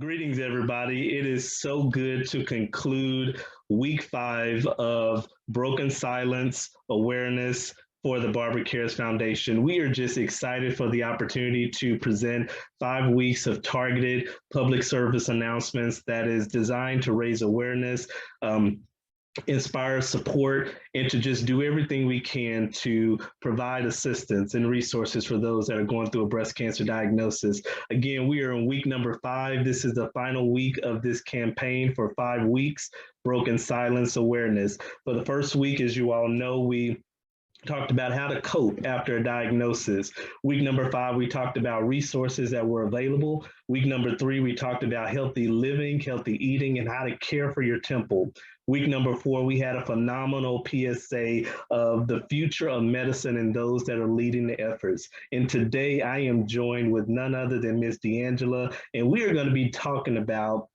Greetings, everybody. It is so good to conclude week 5 of Broken Silence Awareness for the Barbara Cares Foundation. We are just excited for the opportunity to present 5 weeks of targeted public service announcements that is designed to raise awareness, inspire support, and to just do everything we can to provide assistance and resources for those that are going through a breast cancer diagnosis. Again, we are in week number 5. This is the final week of this campaign for 5 weeks, Broken Silence Awareness. For the first week, as you all know, we talked about how to cope after a diagnosis. Week number 5, we talked about resources that were available. Week number 3, we talked about healthy living, healthy eating, and how to care for your temple. Week number 4, we had a phenomenal PSA of the future of medicine and those that are leading the efforts. And today I am joined with none other than Miss D'Angela, and we are going to be talking about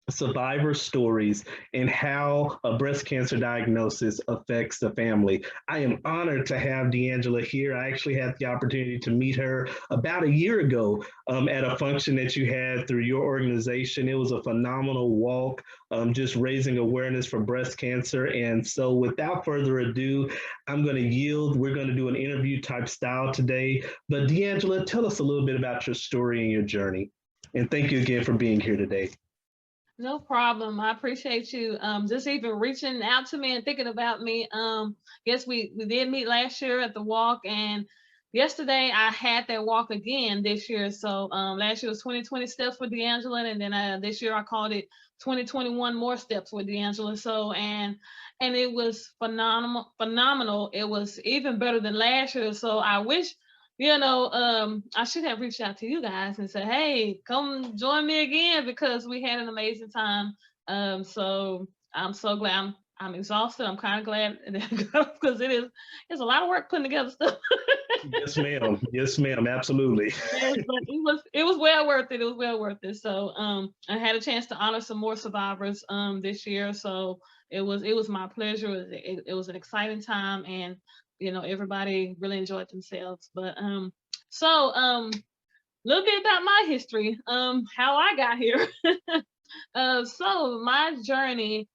survivor stories and how a breast cancer diagnosis affects the family. I am honored to have D'Angela here. I actually had the opportunity to meet her about a year ago at a function that you had through your organization. It was a phenomenal walk, just raising awareness for breast cancer. And so without further ado, I'm going to yield. We're going to do an interview type style today. But D'Angela, tell us a little bit about your story and your journey. And thank you again for being here today. No problem. I appreciate you just even reaching out to me and thinking about me. Guess we did meet last year at the walk, and yesterday I had that walk again this year. So last year was 2020 steps with D'Angela, and then this year I called it 2021 more steps with D'Angela. So and it was phenomenal. It was even better than last year. So I wish I should have reached out to you guys and said, hey, come join me again because we had an amazing time. So I'm so glad. I'm exhausted. I'm kind of glad because it's a lot of work putting together stuff. Yes, ma'am. Yes, ma'am. Absolutely. Yes, but it was well worth it. It was well worth it. So I had a chance to honor some more survivors this year. So it was my pleasure. It was an exciting time, and everybody really enjoyed themselves. But so a little bit about my history, how I got here. So my journey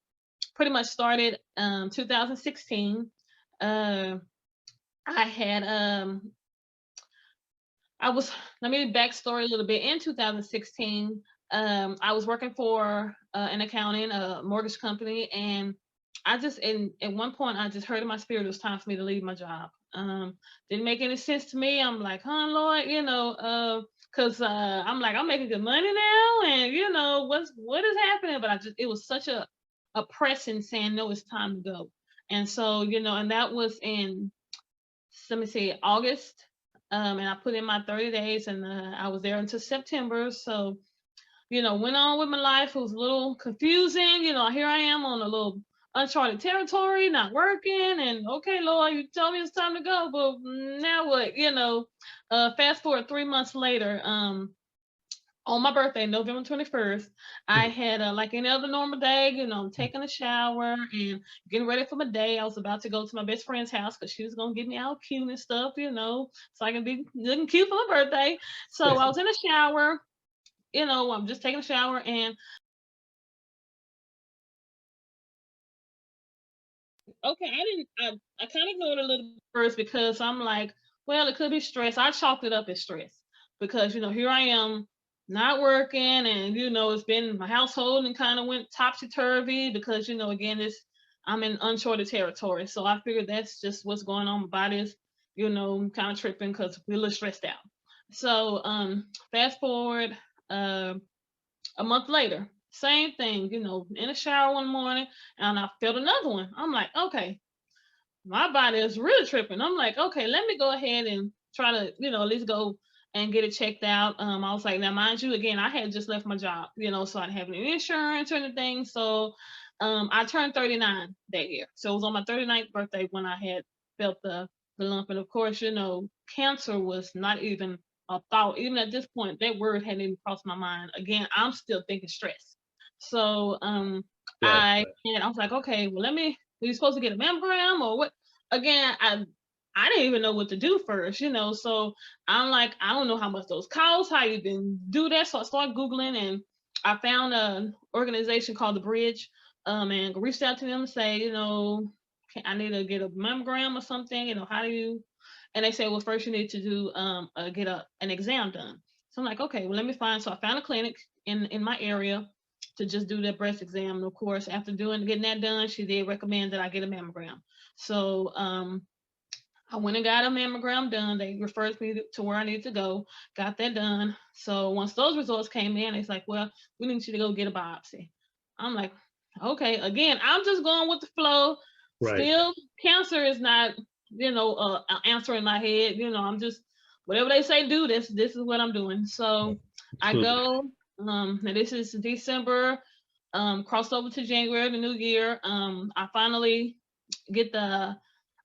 pretty much started 2016. I had I was let me backstory a little bit. In 2016, I was working for an accounting, a mortgage company, and at one point I just heard in my spirit it was time for me to leave my job. Didn't make any sense to me. I'm like, huh, Lord, because I'm like, I'm making good money now, and what is happening? But it was such a pressing saying, no, it's time to go. And so, and that was in, let me see, August. And I put in my 30 days, and I was there until September. So, went on with my life. It was a little confusing. Here I am on a little uncharted territory, not working. And okay, Lord, you told me it's time to go, but now what? Fast forward 3 months later, on my birthday, November 21st, I had like any other normal day, taking a shower and getting ready for my day. I was about to go to my best friend's house because she was going to get me all cute and stuff, so I can be looking cute for my birthday. So I was in the shower, I'm just taking a shower, and okay, I kind of ignored it a little bit first because I'm like, well, it could be stress. I chalked it up as stress because here I am not working, and it's been my household and kind of went topsy turvy because again I'm in uncharted territory. So I figured that's just what's going on. My body is kind of tripping because we're a little stressed out. So fast forward a month later, same thing, in the shower one morning, and I felt another one. I'm like, okay, my body is really tripping. I'm like, okay, let me go ahead and try to, at least go and get it checked out. I was like, now mind you, again, I had just left my job, so I didn't have any insurance or anything. So I turned 39 that year. So it was on my 39th birthday when I had felt the lump. And of course, cancer was not even a thought. Even at this point, that word hadn't even crossed my mind. Again, I'm still thinking stress. So Right. I was like, okay, well, are you supposed to get a mammogram or what? Again, I didn't even know what to do first, so I'm like, I don't know how much those cost, how you can do that. So I started Googling, and I found an organization called the Bridge, and reached out to them and say, I need to get a mammogram or something. How do you? And they said, well, first you need to do get an exam done. So I'm like, okay, well, let me find. So I found a clinic in my area to just do that breast exam. And of course, after getting that done, she did recommend that I get a mammogram. So I went and got a mammogram done. They referred me to where I need to go, got that done. So once those results came in, it's like, well, we need you to go get a biopsy. I'm like, okay, again, I'm just going with the flow. Right. Still, cancer is not, answer in my head. I'm just, whatever they say do, this is what I'm doing. So I go, now this is December, crossed over to January, the new year. I finally get the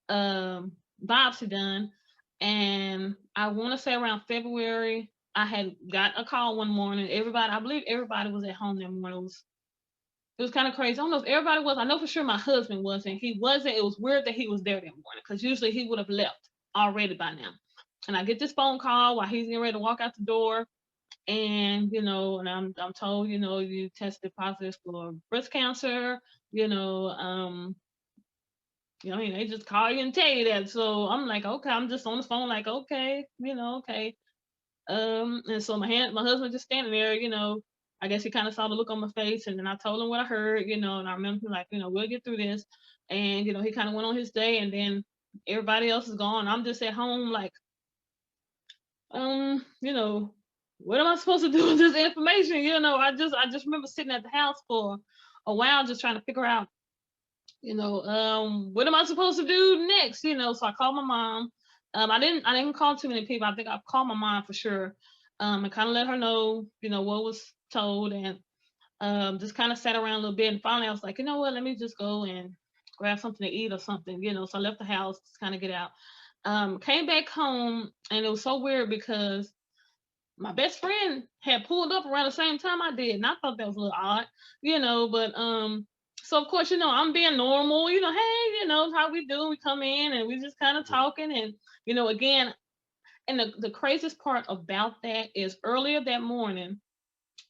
biopsy done, and I want to say around February, I had got a call one morning. I believe everybody was at home that morning. It was kind of crazy. I don't know if everybody was. I know for sure my husband wasn't. He wasn't. It was weird that he was there that morning because usually he would have left already by now. And I get this phone call while he's getting ready to walk out the door, and and I'm told, you tested positive for breast cancer. They just call you and tell you that. So I'm like, okay, I'm just on the phone, like, okay, okay. And so my husband just standing there, I guess he kind of saw the look on my face, and then I told him what I heard, and I remember him like, we'll get through this. And, he kind of went on his day, and then everybody else is gone. I'm just at home, like, what am I supposed to do with this information? I just remember sitting at the house for a while, just trying to figure out, what am I supposed to do next? So I called my mom. I didn't call too many people. I think I called my mom for sure. And kind of let her know, what was told, and just kind of sat around a little bit. And finally I was like, you know what, let me just go and grab something to eat or something, So I left the house to kind of get out. Came back home, and it was so weird because my best friend had pulled up around the same time I did, and I thought that was a little odd, but so of course, I'm being normal, hey, how we do, we come in and we just kind of talking, and again, and the craziest part about that is earlier that morning,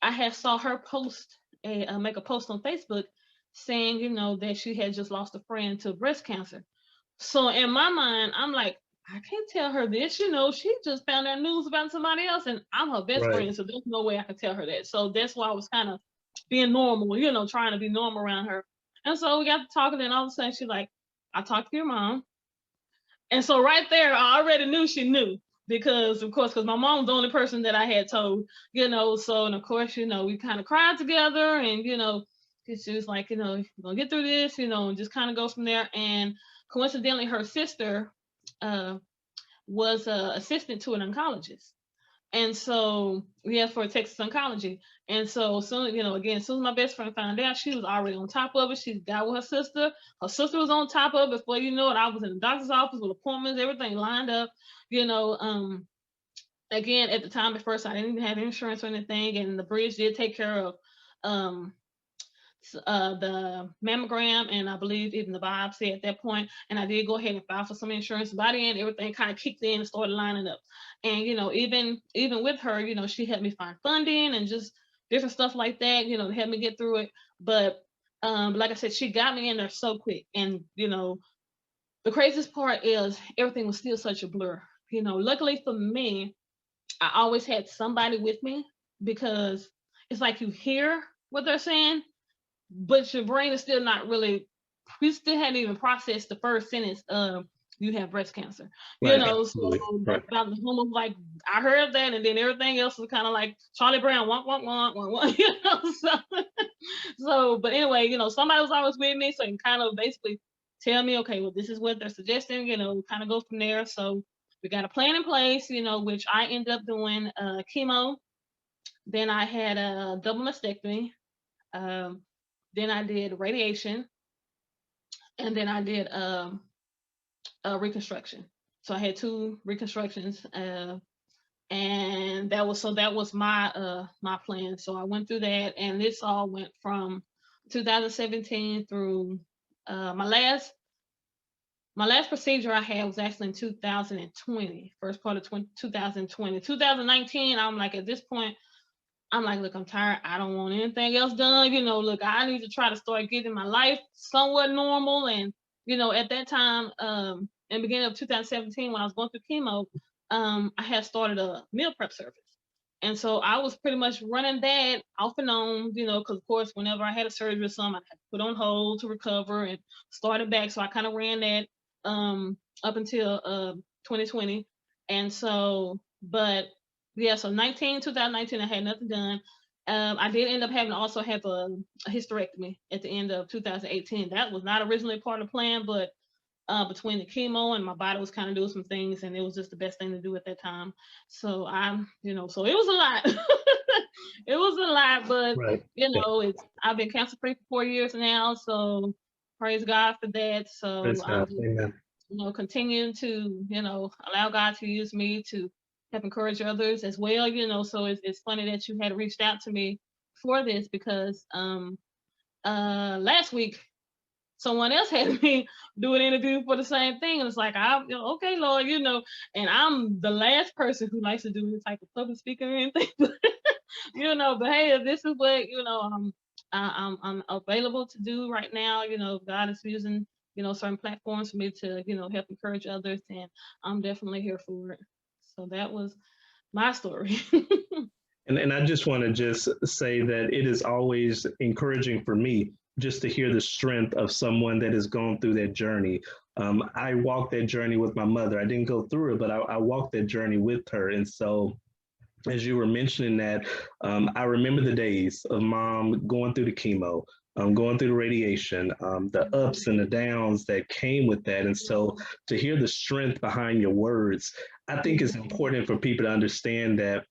I had saw her make a post on Facebook saying, that she had just lost a friend to breast cancer. So in my mind, I'm like, I can't tell her this, she just found that news about somebody else, and I'm her best friend, so there's no way I could tell her that. So that's why I was kind of being normal, trying to be normal around her. And so we got to talking, and all of a sudden she's like, I talked to your mom. And so right there, I already knew she knew because, of course, because my mom was the only person that I had told, so, and of course, we kind of cried together, and, she was like, we're going to get through this, and just kind of go from there. And coincidentally, her sister was an assistant to an oncologist. And so, for Texas Oncology. And so soon, again, as soon as my best friend found out, she was already on top of it. She got with her sister. Her sister was on top of it. Before you know it, I was in the doctor's office with appointments, everything lined up. Again, at the time, at first, I didn't even have insurance or anything. And the Bridge did take care of the mammogram, and I believe even the biopsy at that point. And I did go ahead and file for some insurance. By the end, everything kind of kicked in and started lining up. And even with her, she helped me find funding and just different stuff like that, to help me get through it. But like I said, she got me in there so quick. And the craziest part is everything was still such a blur. Luckily for me, I always had somebody with me, because it's like you hear what they're saying, but your brain is still not really, you still hadn't even processed the first sentence of you have breast cancer. Right. So that's about the hormones, like I heard that, and then everything else was kind of like Charlie Brown, wonk, wonk, wonk, wonk, wonk. So, but anyway, somebody was always with me, so you can kind of basically tell me, okay, well, this is what they're suggesting, kind of go from there. So we got a plan in place, which I ended up doing chemo. Then I had a double mastectomy. Then I did radiation, and then I did reconstruction. So I had 2 reconstructions, and that was my my plan. So I went through that, and this all went from 2017 through my last procedure I had was actually in 2020, first part of 2020. 2019, I'm like, at this point, I'm like, look, I'm tired. I don't want anything else done. Look, I need to try to start getting my life somewhat normal. And, at that time, in the beginning of 2017, when I was going through chemo, I had started a meal prep service. And so I was pretty much running that off and on, because of course, whenever I had a surgery or something, I had to put on hold to recover and started back. So I kind of ran that up until 2020. And so, but yeah, so 2019, I had nothing done. I did end up having to also have a hysterectomy at the end of 2018. That was not originally part of the plan, but between the chemo and my body was kind of doing some things, and it was just the best thing to do at that time. So so it was a lot. It was a lot, but Right. Yeah. I've been cancer free for 4 years now, so praise God for that. So Praise I'm God. just, Amen. continuing to, allow God to use me to help encourage others as well. So it's funny that you had reached out to me for this, because last week someone else had me do an interview for the same thing. And it's like, okay, Lord, and I'm the last person who likes to do any type of public speaking or anything. But, but hey, if this is what, I'm available to do right now, God is using, certain platforms for me to, help encourage others. And I'm definitely here for it. So that was my story. And I just want to just say that it is always encouraging for me just to hear the strength of someone that has gone through that journey. I walked that journey with my mother. I didn't go through it, but I walked that journey with her. And so, as you were mentioning that, I remember the days of mom going through the chemo, going through the radiation, the ups and the downs that came with that. And so, to hear the strength behind your words, I think it's important for people to understand that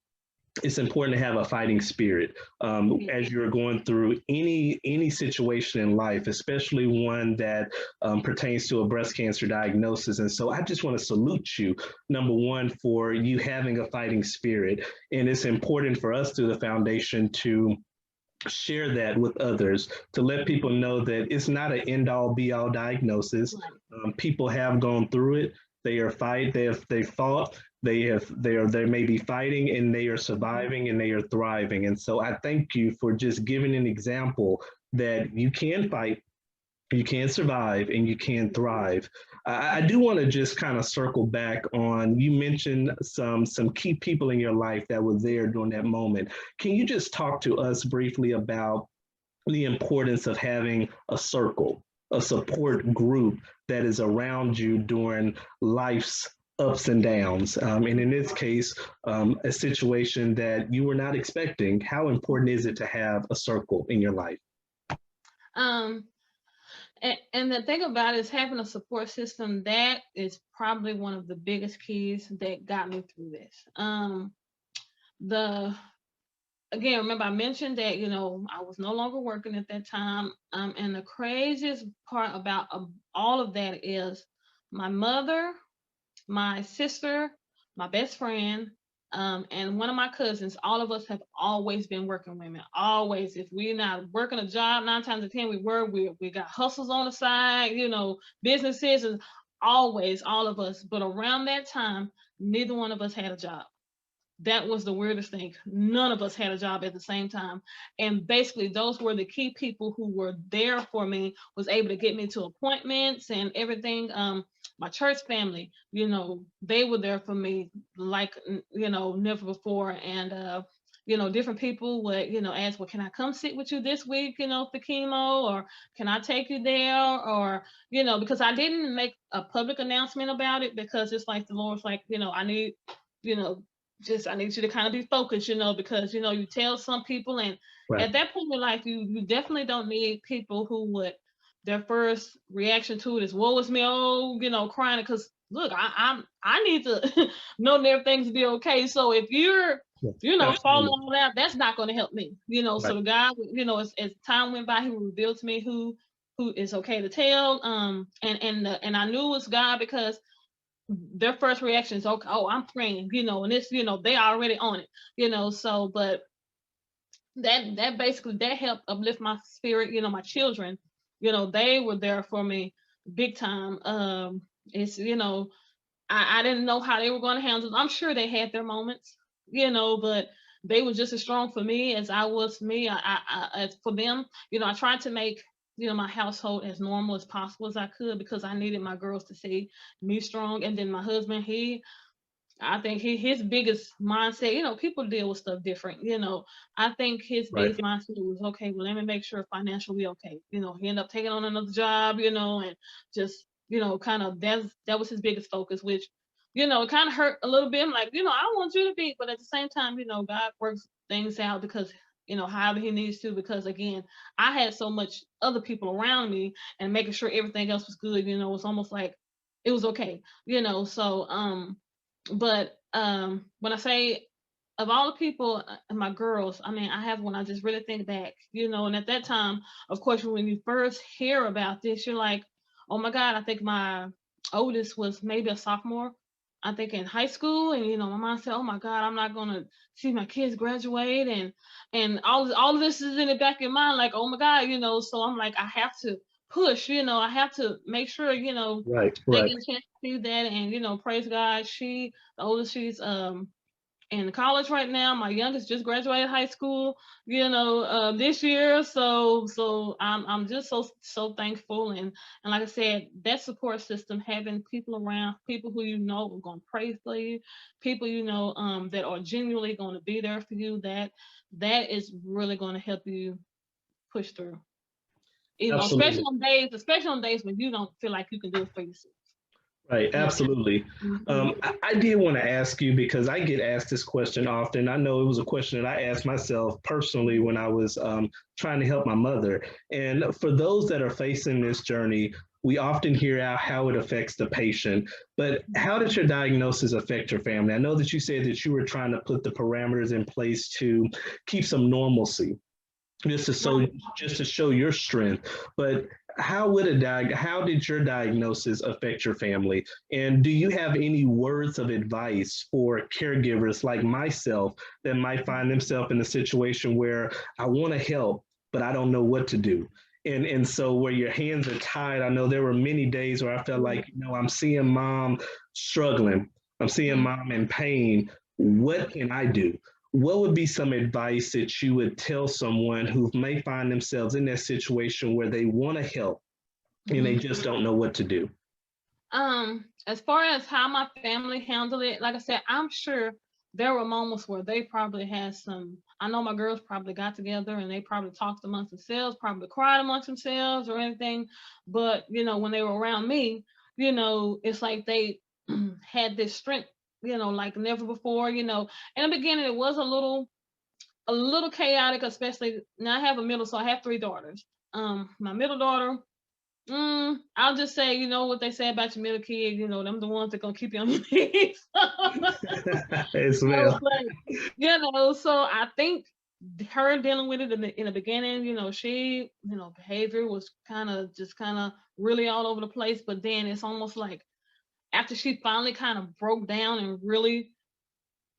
it's important to have a fighting spirit as you're going through any situation in life, especially one that pertains to a breast cancer diagnosis. And so I just want to salute you, number one, for you having a fighting spirit. And it's important for us through the foundation to share that with others, to let people know that it's not an end all be all diagnosis. People have gone through it. They fought, they may be fighting, and they are surviving, and they are thriving. And so I thank you for just giving an example that you can fight, you can survive, and you can thrive. I do want to just kind of circle back on, you mentioned some key people in your life that were there during that moment. Can you just talk to us briefly about the importance of having a circle, a support group that is around you during life's ups and downs? And in this case, a situation that you were not expecting. How important is it to have a circle in your life? Um, and the thing about it is, having a support system, that is probably one of the biggest keys that got me through this. The Again, remember I mentioned that I was no longer working at that time, and the craziest part about all of that is my mother, my sister, my best friend, and one of my cousins. All of us have always been working women. Always, if we're not working a job, 9 times out of 10 we got hustles on the side, businesses, and always all of us. But around that time, neither one of us had a job. That was the weirdest thing. None of us had a job at the same time. And basically those were the key people who were there for me, was able to get me to appointments and everything. My church family, they were there for me like, never before. And, different people would, ask, well, can I come sit with you this week, for chemo, or can I take you there? Or, because I didn't make a public announcement about it, because it's like the Lord's like, I need, you know, I need you to kind of be focused, because you tell some people, and Right. at that point in life, you definitely don't need people who would, their first reaction to it is, woe is me, oh, crying. Because look, I need to know that everything's be okay. So if you're falling on that, that's not going to help me. Right. So the God, as time went by, he revealed to me who is okay to tell. And I knew it was God, because their first reaction is, okay, oh, I'm praying, and it's, they already on it, so, but that basically, that helped uplift my spirit. My children, they were there for me big time. It's, I didn't know how they were going to handle it. I'm sure they had their moments, but they were just as strong for me as I was for me. As for them, I tried to make my household as normal as possible as I could, because I needed my girls to see me strong. And then my husband, I think his biggest mindset, people deal with stuff different. I think his Right. biggest mindset was, okay, well, let me make sure financially okay. He ended up taking on another job, and just, kind of that was his biggest focus, which, it kind of hurt a little bit. I'm like, I want you to be, but at the same time, God works things out, because, however he needs to, because again, I had so much other people around me, and making sure everything else was good, it's almost like it was okay, so, but when I say, of all the people, my girls, I mean, I have, when I just really think back, and at that time, of course, when you first hear about this, you're like, oh my God, I think my oldest was maybe a sophomore, I think, in high school. And my mom said, oh my God, I'm not gonna see my kids graduate, and all of this is in the back of your mind, like, oh my God, so I'm like, I have to push, I have to make sure, Right. they Right. get a chance to do that. And praise God, the oldest, she's in college right now. My youngest just graduated high school, this year. So I'm just so thankful. And like I said, that support system, having people around, people who are going to pray for you, people that are genuinely going to be there for you, that is really going to help you push through. Absolutely. Especially on days when you don't feel like you can do it for yourself. Right, Yeah. absolutely. Mhm. I did want to ask you, because I get asked this question often. I know it was a question that I asked myself personally when I was trying to help my mother. And for those that are facing this journey, we often hear out how it affects the patient. But how did your diagnosis affect your family? I know that you said that you were trying to put the parameters in place to keep some normalcy, just to show Right. just to show your strength. But how did your diagnosis affect your family? And do you have any words of advice for caregivers like myself that might find themselves in a situation where I want to help, but I don't know what to do? And so where your hands are tied, I know there were many days where I felt like, I'm seeing mom struggling, I'm seeing Mhm. mom in pain. What can I do? What would be some advice that you would tell someone who may find themselves in that situation where they want to help and they Mhm. just don't know what to do? As far as how my family handled it, like I said, I'm sure there were moments where they probably had some. I know my girls probably got together and they probably talked amongst themselves, probably cried amongst themselves or anything. But when they were around me, it's like they had this strength, like never before. In the beginning, it was a little chaotic, especially now I have a middle, so I have three daughters. My middle daughter, I'll just say, what they say about your middle kid, them the ones that gonna keep you on your knees. As So, well. but so I think her dealing with it in the beginning, she, behavior was kind of really all over the place. But then it's almost like after she finally kind of broke down and really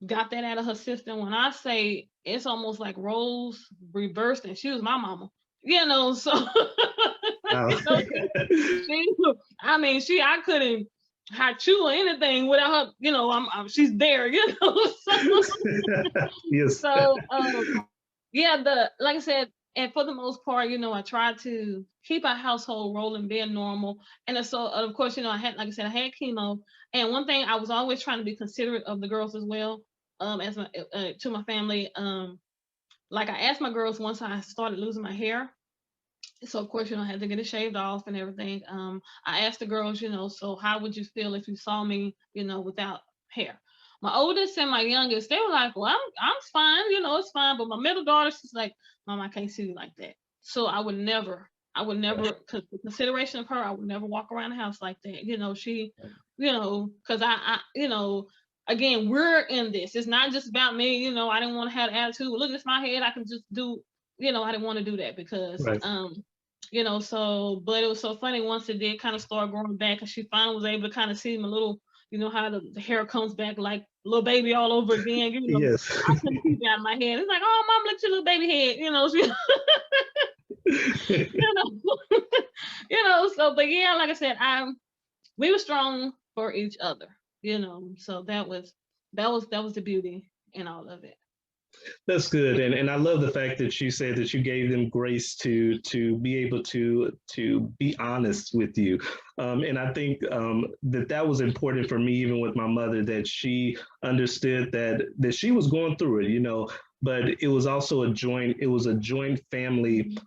got that out of her system. When I say it's almost like roles reversed, and she was my mama, so Wow. you know, she, I mean, I couldn't hot chew or anything without her. She's there. So, Yes. yeah, like I said, and for the most part, I tried to keep our household rolling, being normal, and so of course, I had, like I said, I had chemo, and one thing I was always trying to be considerate of the girls as well, as to my family, like I asked my girls once I started losing my hair. So of course, I had to get it shaved off and everything. I asked the girls, so how would you feel if you saw me, without hair? My oldest and my youngest, they were like, well, I'm fine, it's fine. But my middle daughter, she's like, Mom, I can't see you like that. So I would never, cause the consideration of her, I would never walk around the house like that. She, cause again, we're in this. It's not just about me. I didn't want to have an attitude. Look, it's my head. I can just do. I didn't want to do that because Right. so, but it was so funny once it did kind of start growing back, and she finally was able to kind of see my little, how the hair comes back like little baby all over again. Yes. I couldn't keep it out of my head. It's like, oh, mom, look at your little baby head. She, you know, So, but yeah, like I said, we were strong for each other. So that was the beauty in all of it. That's good, and I love the fact that you said that you gave them grace to be able to be honest with you, and I think that that was important for me, even with my mother, that she understood that she was going through it, but it was a joint family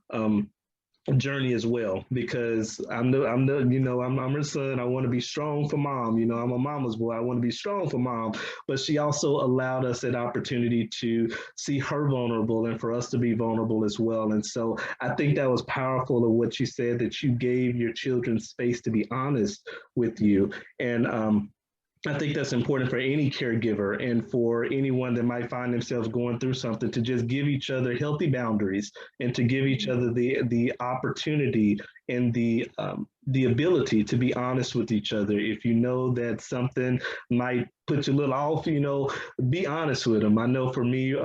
journey as well, because I'm her son. I want to be strong for mom. I'm a mama's boy. I want to be strong for mom. But she also allowed us that opportunity to see her vulnerable and for us to be vulnerable as well. And so I think that was powerful of what you said, that you gave your children space to be honest with you. And I think that's important for any caregiver and for anyone that might find themselves going through something, to just give each other healthy boundaries and to give each other the opportunity and the ability to be honest with each other. If you know that something might put you a little off, be honest with them. I know for me,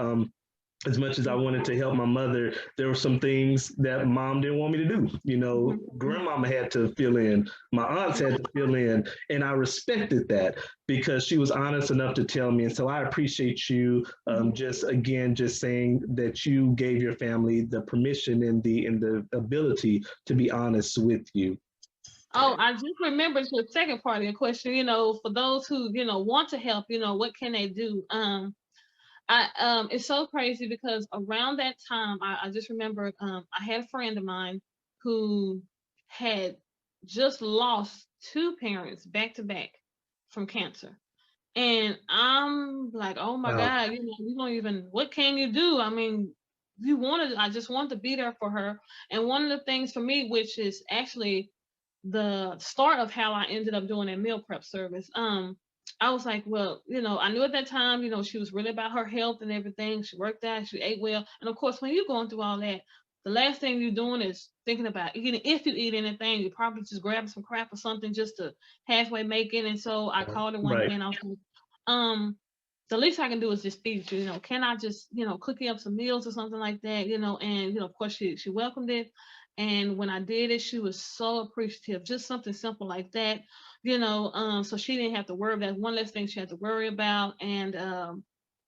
as much as I wanted to help my mother, there were some things that mom didn't want me to do. Grandmama had to fill in, my aunts had to fill in, and I respected that because she was honest enough to tell me. And so I appreciate you just saying that you gave your family the permission and the ability to be honest with you. Oh, I just remembered the second part of your question. For those who want to help, what can they do? It's so crazy because around that time, I just remember I had a friend of mine who had just lost two parents back to back from cancer. And I'm like, oh my Wow. God, you don't even, what can you do? I mean, I just wanted to be there for her. And one of the things for me, which is actually the start of how I ended up doing that meal prep service. I was like, well, I knew at that time, she was really about her health and everything. She worked out, she ate well. And of course, when you're going through all that, the last thing you're doing is thinking about eating. If you eat anything, you probably just grab some crap or something just to halfway make it. And so I called her one day Right. and I was like, the least I can do is just feed you. Can I just, cook you up some meals or something like that? And of course she welcomed it. And when I did it, she was so appreciative. Just something simple like that, so she didn't have to worry about one less thing she had to worry about. And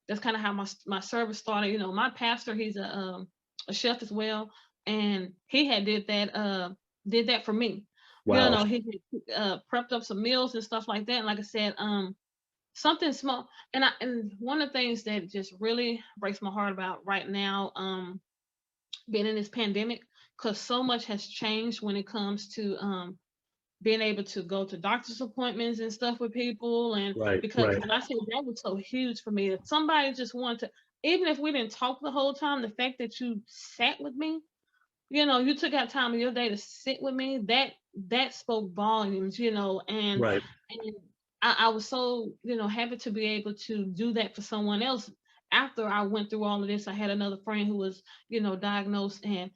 that's kind of how my service started. My pastor, he's a chef as well, and he had did that for me. Wow. He prepped up some meals and stuff like that. And like I said, something small. And one of the things that just really breaks my heart about right now, being in this pandemic, because so much has changed when it comes to being able to go to doctor's appointments and stuff with people. And Right. because Right. like I said, that was so huge for me. If somebody just wanted to, even if we didn't talk the whole time, the fact that you sat with me, you took out time of your day to sit with me, that spoke volumes, and I was so, happy to be able to do that for someone else. After I went through all of this, I had another friend who was, diagnosed, and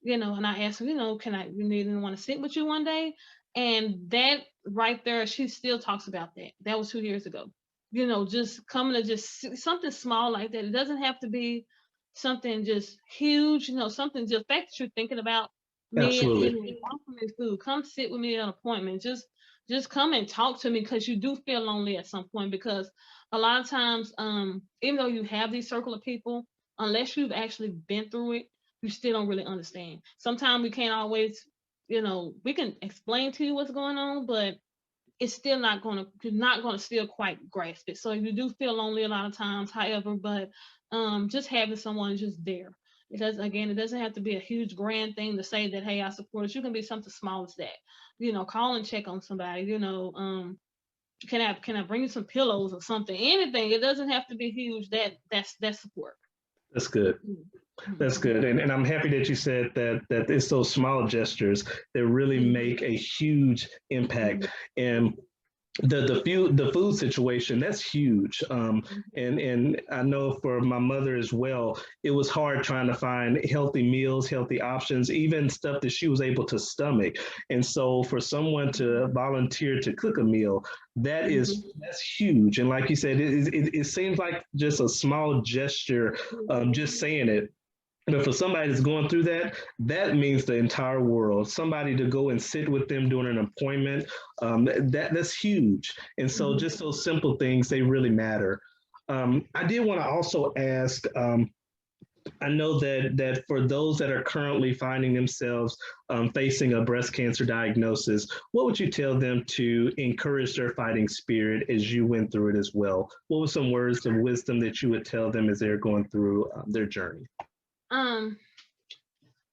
and I asked her, can I you need anyone to sit with you one day? And that right there, she still talks about that. That was 2 years ago. Just coming to just something small like that. It doesn't have to be something just huge, something just fact that you're thinking about me and Absolutely. offering me food. Come sit with me at an appointment. Just come and talk to me, because you do feel lonely at some point, because a lot of times, even though you have these circle of people, unless you've actually been through it, you still don't really understand. Sometimes we can't always, we can explain to you what's going on, but it's still you're not gonna still quite grasp it. So you do feel lonely a lot of times, however, but just having someone just there. It doesn't have to be a huge grand thing to say that, hey, I support us. You can be something small as that. Call and check on somebody, can I bring you some pillows or something? Anything. It doesn't have to be huge. That's support. That's good. That's Mm-hmm. good. And I'm happy that you said that it's those small gestures that really make a huge impact. And the food situation, that's huge. And I know for my mother as well, it was hard trying to find healthy meals, healthy options, even stuff that she was able to stomach. And so for someone to volunteer to cook a meal, that's huge. And like you said, it seems like just a small gesture, just saying it. But for somebody that's going through that, that means the entire world. Somebody to go and sit with them during an appointment, that's huge. And so just those simple things, they really matter. I did want to also ask. I know that for those that are currently finding themselves facing a breast cancer diagnosis, what would you tell them to encourage their fighting spirit as you went through it as well? What were some words of wisdom that you would tell them as they're going through their journey? Um,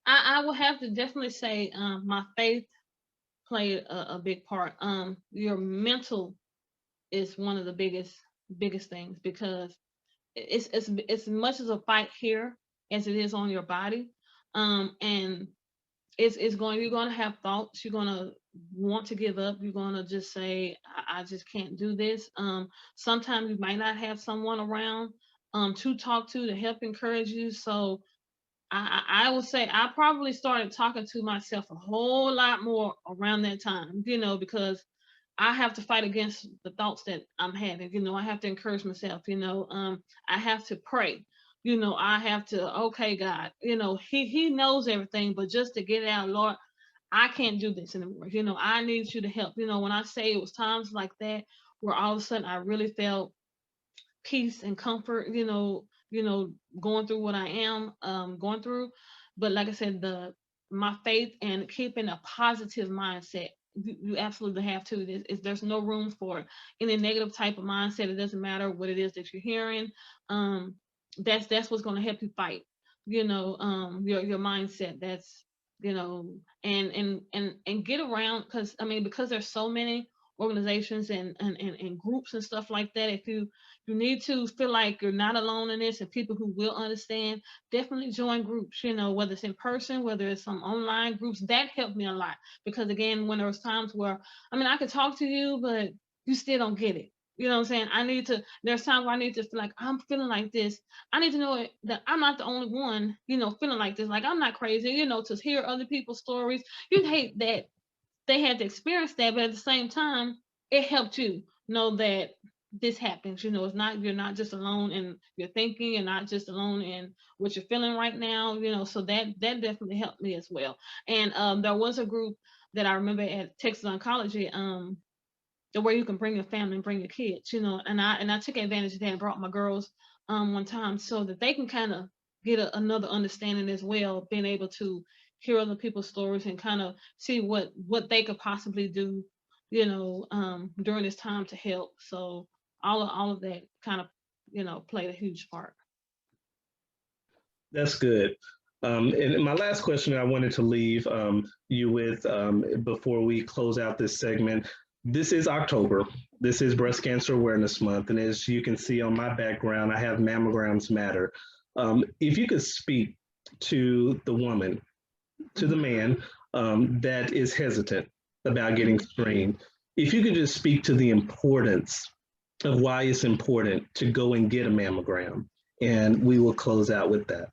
I will have to definitely say my faith played a big part. Your mental is one of the biggest things, because it's as much as a fight here as it is on your body. And it's going you're going to have thoughts, you're going to want to give up, you're going to just say, I just can't do this. Sometimes you might not have someone around to talk to help encourage you. So I would say I probably started talking to myself a whole lot more around that time, because I have to fight against the thoughts that I'm having. I have to encourage myself. I have to pray. I have to, okay, God, He knows everything, but just to get it out, Lord, I can't do this anymore. I need you to help. When I say it was times like that where all of a sudden I really felt peace and comfort, going through what I am going through. But like I said, the my faith and keeping a positive mindset. You absolutely have to. There's no room for any negative type of mindset. It doesn't matter what it is that you're hearing. Um, that's what's going to help you fight. Your mindset. That's and get around, because because there's so many organizations and groups and stuff like that. If you need to feel like you're not alone in this, and people who will understand, definitely join groups, whether it's in person, whether it's some online groups. That helped me a lot, because again, when there was times where I could talk to you, but you still don't get it. You know what I'm saying? There's times where I need to feel like I'm feeling like this. I need to know that I'm not the only one, feeling like this. Like I'm not crazy, to hear other people's stories. You'd hate that they had to experience that, but at the same time, it helped you know that this happens. You're not just alone in your thinking, you're not just alone in what you're feeling right now. So that definitely helped me as well. And there was a group that I remember at Texas Oncology, where you can bring your family and bring your kids. And I took advantage of that and brought my girls one time, so that they can kind of get another understanding as well, being able to hear other people's stories and kind of see what they could possibly do, during this time to help. So all of that kind of played a huge part. That's good. And my last question I wanted to leave you with before we close out this segment. This is October. This is Breast Cancer Awareness Month. And as you can see on my background, I have Mammograms Matter. If you could speak to the woman, to the man that is hesitant about getting screened, if you could just speak to the importance of why it's important to go and get a mammogram, and we will close out with that.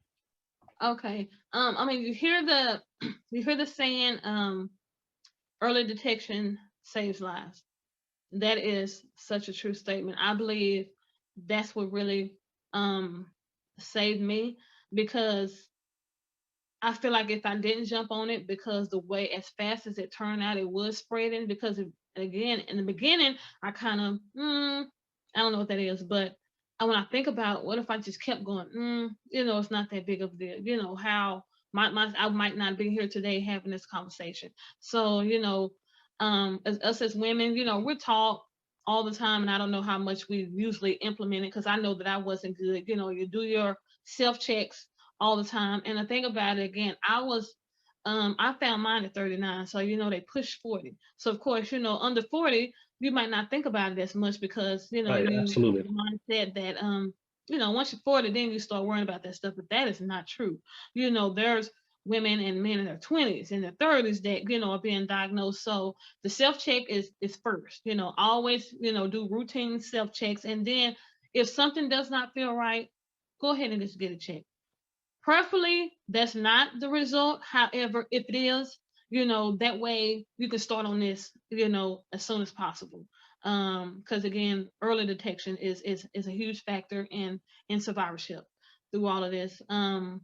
Okay. You hear the you hear the saying, early detection saves lives. That is such a true statement. I believe that's what really um saved me, because I feel like if I didn't jump on it, because the way as fast as it turned out, it was spreading. Because again, in the beginning, I kind of, I don't know what that is, but when I think about what if I just kept going, it's not that big of a deal. How I might not be here today having this conversation. So as us as women, we're taught all the time, and I don't know how much we usually implement it, because I know that I wasn't good. You do your self checks all the time. And the thing about it, again, I found mine at 39. So, they push 40. So of course, under 40, you might not think about it as much, because, Right, absolutely. your mindset that, once you're 40, then you start worrying about that stuff. But that is not true. There's women and men in their 20s and their 30s that, are being diagnosed. So the self-check is first, always, do routine self-checks. And then if something does not feel right, go ahead and just get it checked. Preferably, that's not the result. However, if it is, that way you can start on this, as soon as possible. Because again, early detection is a huge factor in survivorship through all of this. Other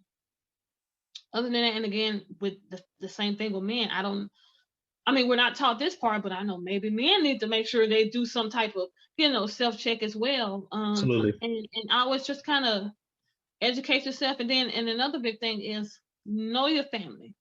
than that, and again, with the same thing with men, I mean, we're not taught this part, but I know maybe men need to make sure they do some type of, self-check as well. Absolutely. And always just kind of educate yourself. And another big thing is know your family.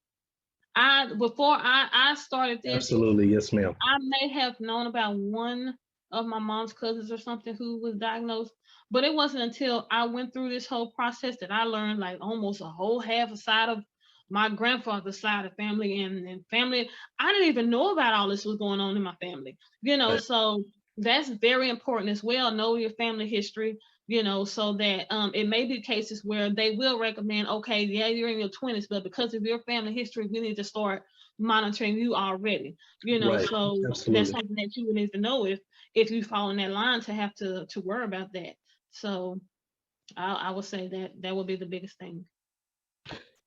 Before I started this, Absolutely. Yes, ma'am. I may have known about one of my mom's cousins or something who was diagnosed, but it wasn't until I went through this whole process that I learned like almost a whole half a side of my grandfather's side of family and family. I didn't even know about all this was going on in my family, Right. so that's very important as well. Know your family history, so that it may be cases where they will recommend, okay, yeah, you're in your 20s, but because of your family history, we need to start monitoring you already. Right. So that's Absolutely. something that you would need to know if you fall in that line to have to worry about that. So I would say that would be the biggest thing.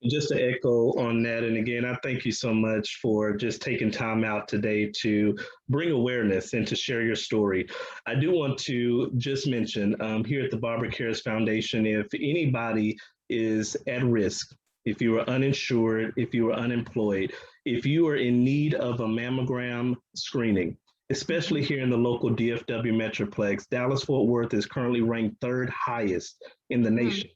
Just to echo on that, and again, I thank you so much for just taking time out today to bring awareness and to share your story. I do want to just mention here at the Barbara Cares Foundation, if anybody is at risk, if you are uninsured, if you are unemployed, if you are in need of a mammogram screening, especially here in the local DFW Metroplex, Dallas Fort Worth is currently ranked third highest in the Mm, nation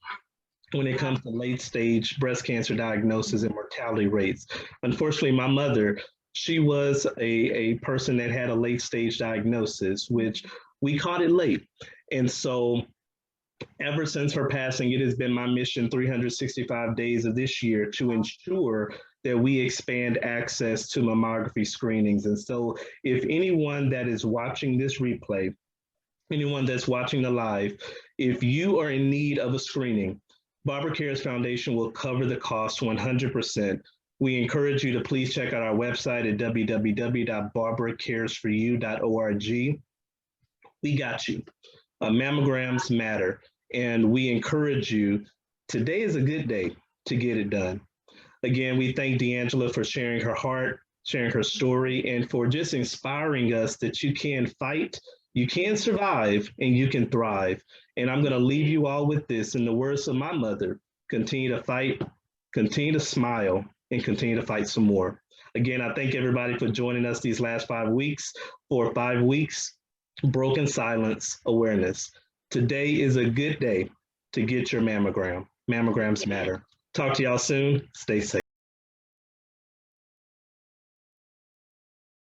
when it wow. comes to late stage breast cancer diagnosis and mortality rates. Unfortunately, my mother, she was a person that had a late stage diagnosis, which we caught it late. And so ever since her passing, it has been my mission 365 days of this year to ensure that we expand access to mammography screenings. And so if anyone that is watching this replay, anyone that's watching the live, if you are in need of a screening, Barbara Cares Foundation will cover the cost 100%. We encourage you to please check out our website at www.barbaracaresforyou.org. We got you. Mammograms matter, and we encourage you. Today is a good day to get it done. Again, we thank D'Angela for sharing her heart, sharing her story, and for just inspiring us that you can fight, you can survive, and you can thrive. And I'm going to leave you all with this in the words of my mother: continue to fight, continue to smile, and continue to fight some more. Again, I thank everybody for joining us these last 5 weeks. For 5 weeks, broken silence awareness. Today is a good day to get your mammogram. Mammograms matter. Talk to y'all soon. Stay safe.